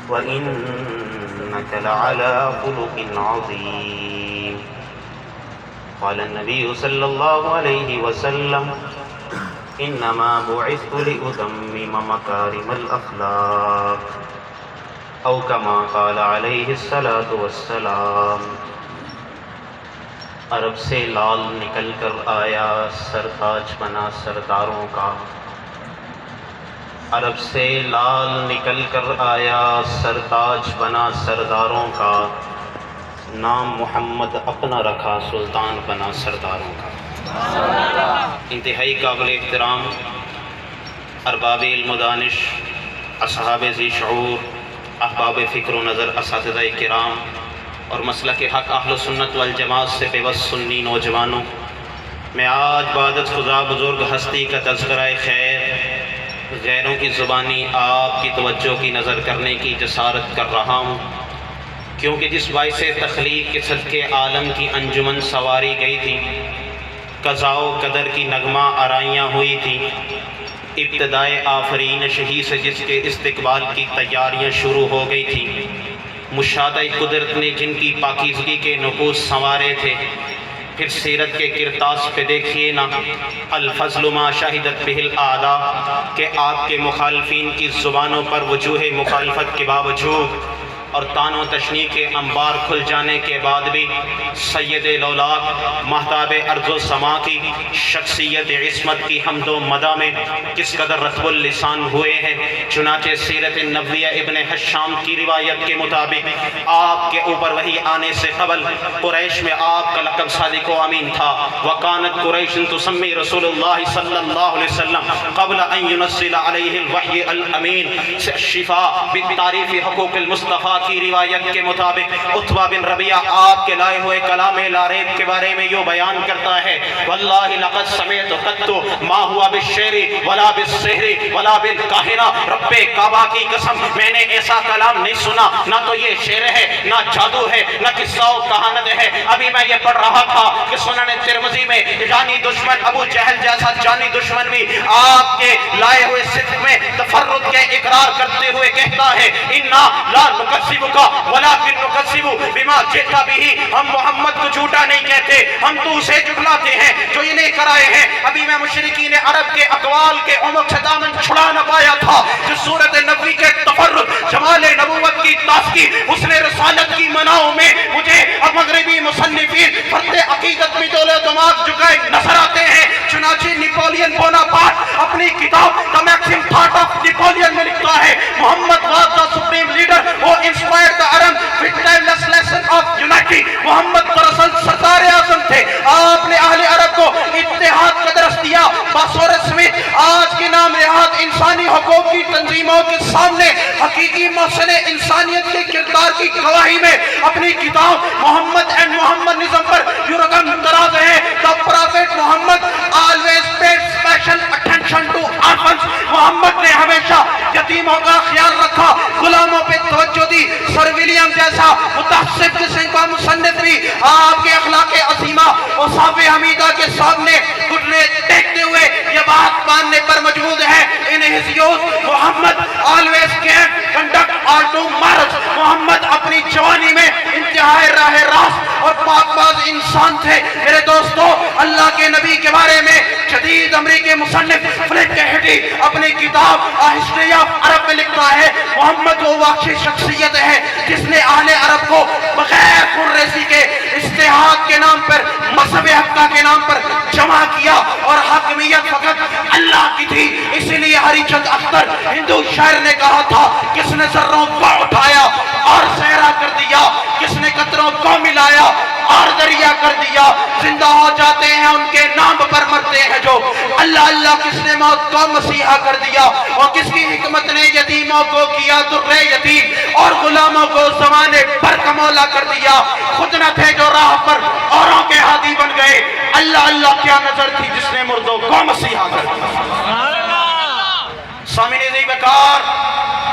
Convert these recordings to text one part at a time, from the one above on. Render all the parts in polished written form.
وإنك لعلى خلق عظيم. قال النبي صلى الله عليه وسلم إنما بعثت لأتمم مكارم الأخلاق أو كما قال عليه الصلاة والسلام. عرب سے لال نکل کر آیا سرتاج بنا سرداروں کا. عرب سے لال نکل کر آیا سرتاج بنا سرداروں کا. نام محمد اپنا رکھا سلطان بنا سرداروں کا. انتہائی قابل احترام ارباب علم و دانش، اصحاب ذی شعور، احباب فکر و نظر، اساتذہ کرام اور مسلک حق اہل سنت والجماعت سے پیوست سنی نوجوانوں، میں آج بعدت خدا بزرگ ہستی کا تذکرہ خیر غیروں کی زبانی آپ کی توجہ کی نظر کرنے کی جسارت کر رہا ہوں، کیونکہ جس باعث تخلیق کے صدقے عالم کی انجمن سواری گئی تھی، قضاء و قدر کی نغمہ آرائیاں ہوئی تھی، ابتدائے آفرین شہی سے جس کے استقبال کی تیاریاں شروع ہو گئی تھی، مشاہدہ قدرت نے جن کی پاکیزگی کے نقوش سنوارے تھے، پھر سیرت کے کرتاس پہ دیکھیے نا، الفضل ما شہدت بہ الاعداء کہ آپ کے مخالفین کی زبانوں پر وجوہ مخالفت کے باوجود اور طعن و تشنیع کے انبار کھل جانے کے بعد بھی سید الاولاق مہتاب ارض و سما کی شخصیت عصمت کی حمد و مدح میں کس قدر رطب اللسان ہوئے ہیں. چنانچہ سیرت نبویہ ابن حشام کی روایت کے مطابق آپ کے اوپر وحی آنے سے قبل قریش میں آپ کا لقب صادق و امین تھا. وکانت قریش تسمی رسول اللہ صلی اللہ علیہ وسلم قبل ان ينزل علیہ الوحی الامین. شفاء بالتعریف حقوق المصطفیٰ کی روایت کے مطابق عتبہ بن ربیعہ آپ کے لائے ہوئے کلام لا ریب کے بارے میں یہ بیان کرتا ہے، واللہ لقد سمعت قط ما ہوا بالشعر ولا بالسحر ولا بالکاہنہ. رب کعبہ کی قسم میں نے ایسا کلام نہیں سنا، نہ تو یہ شعر ہے، نہ جادو ہے، نہ قصہ و کہانت ہے. ابھی میں یہ پڑھ رہا تھا کہ سنن ترمذی میں جانی دشمن ابو جہل جیسا جانی دشمن بھی آپ کے لائے ہوئے صدق میں تفرد کے اقرار کرتے ہوئے کہتا ہے، انا لا نکذبک ولکن نکذب بما جئت بہ. ہم محمد کو جھوٹا نہیں کہتے، ہم تو اسے جھٹلاتے ہیں جو یہ لے کر آئے ہیں. ابھی میں مشرکین عرب کے اقوال کے عمق سے دامن چھڑا نہ پایا تھا جو صورت نبوی کے تفرد، جمال نبوت کی تازگی، حسن رسالت کی مناؤں میں مجھے اب مغربی مصنفین فرد عقیدت میں دول دماغ جھکائے نظر آتے ہیں. چنانچہ نیپولین بوناپارٹ اپنی کتاب The Maxim Thought of Napoleon میں لکھتا ہے، محمد was the supreme leader who inspired the Arab with timeless lesson of unity. محمد دراصل سردار اعظم تھے، آپ نے اہل عرب کو اتحاد کا درس دیا. باصور سمیت آج کے نام نہاد انسانی حقوق کی تنظیموں کے سامنے حقیقی محسن انسانیت کے کردار کی گواہی میں اپنی کتاب محمد اینڈ محمدنزم پر یہ رقم دراز ہے. The Prophet Muhammad always paid special attention to orphans. محمد نے ہمیشہ یتیموں کا خیال رکھا، غلاموں پہ توجہ دی. سر ولیم جیسا متعصب قسم کا مصنف بھی آپ کے اخلاق عظیمہ اور صحابہ حمیدہ کے سامنے گھٹنے ٹیکتے ہوئے یہ بات ماننے پر مجبور ہے. In his youth, Muhammad always came conduct all to marriage. محمد اپنی جوانی میں انتہائی راہ راست اور پاک باز انسان تھے. میرے دوستو، اللہ کے نبی کے بارے میں جدید امریکی مصنف فلک کہٹی اپنی کتاب ہسٹری آف عرب میں لکھتا ہے، محمد وہ واقعی شخصیت ہے جس نے اہل عرب کو بغیر خونریزی کے اتحاد کے نام پر، مذہب حقہ کے نام پر جمع کیا اور حاکمیت فقط اللہ کی تھی. اسی لیے ہری چند اختر ہندو شاعر نے کہا تھا، کس نے ذروں کو اٹھایا اور صحرا کر دیا، کس نے قطروں کو ملایا اور دریا کر دیا. زندہ ہو جاتے ہیں ان کے نام پر مرتے ہیں جو. اللہ اللہ کس نے موت کو مسیحا کر دیا اور کس کی حکمت نے یتیموں کو کیا در یتیم اور غلاموں کو زمانے پر کمولا کر دیا. خود نہ تھے جو راہ پر اوروں کے ہادی بن گئے. اللہ اللہ کیا نظر تھی جس نے مردوں کو مسیحا کر دیا. سامعین عزیز بکار،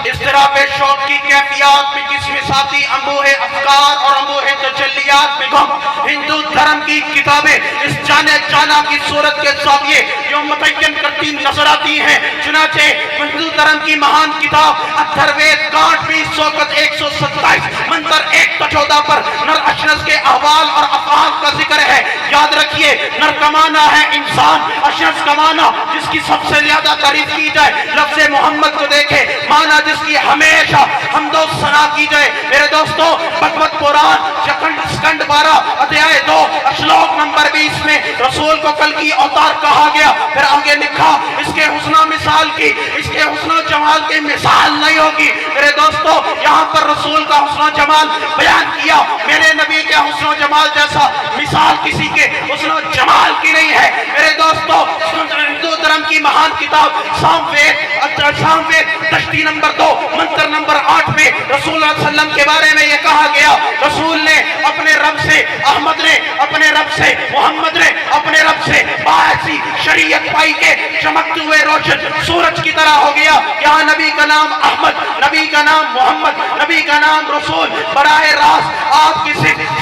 اضطراب شوق کی کیفیات میں قسم ساتھی انبوہ افکار اور انبوہ تجلیات میں گم ہندو دھرم کی کتابیں اس جانے جانا کی صورت کے زاویے جو متعین کرتی نظر آتی ہیں. چنانچہ ہندو دھرم کی مہان کتاب اتھروید گاڈ بھی سوکت 14 پر نر اشنس کے احوال اور افعال کا ذکر ہے. یاد رکھیے نر کمانا ہے انسان, اشنس کمانا جس کی سب سے زیادہ تعریف کی جائے. لفظ محمد کو دیکھے, مانا جس کی ہمیشہ حمد و ثنا کی جائے. میرے دوستو بھگوت پران سکنڈ 12 ادھیائے 2 شلوک نمبر 20 میں رسول کو کل کی اوتار کہا گیا. پھر آگے لکھا اس کے حسن مثال کی, اس کے حسن و جمال کی مثال نہیں ہوگی. میرے دوستو یہاں پر رسول کا حسن و جمال بیان کیا. میرے نبی کے حسن و جمال جیسا مثال کسی کے حسن و جمال کی نہیں ہے. میرے دوستو ہندو دھرم کی مہان کتاب سام وید دشتی نمبر 2 منتر نمبر 8 میں رسول اللہ علیہ وسلم کے بارے میں یہ کہا گیا, رسول نے اپنے رب سے, احمد نے اپنے رب سے, محمد نے اپنے رب سے باعثی شریعت پائی کے چمکتے ہوئے روشن سورج کی طرح ہو گیا. یہاں نبی کا نام احمد, نبی کا نام محمد, نبی کا نام رسول براہ راست آپ کی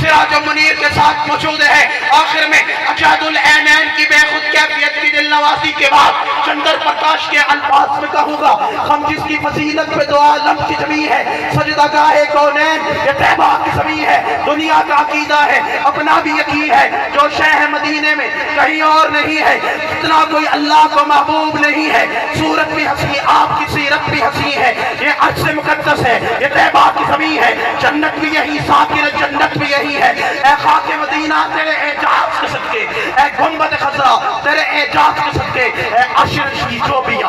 سراج و منیر کے ساتھ موجود ہے. آخر میں اجاد العینین کی بے خود کیفیت کی دل نوازی کے بعد چندر پرکاش کے الفاظ میں کہوں گا, ہم جس کی فضیلت پہ 2 عالم کی زمین ہے, سجدہ گاہ کونین یہ طیبہ کی زمین ہے, دنیا کا عقیدہ ہے, اپنا بھی یقین ہے, جو شہ مدینے میں کہیں اور نہیں ہے, اتنا کوئی اللہ کو محبوب نہیں ہے. صورت بھی ہنسی, آپ کی سیرت بھی ہنسی ہے, یہ عرش مقدس ہے, یہ طیبہ کی زمین ہے, جنت بھی یہی, ساکن جنت بھی یہی ہے. اے خاک مدینہ تیرے اعجاز کے صدقے, اے گنبد خضرا تیرے اعجاز کے صدقے, اے عرش کی جو بھی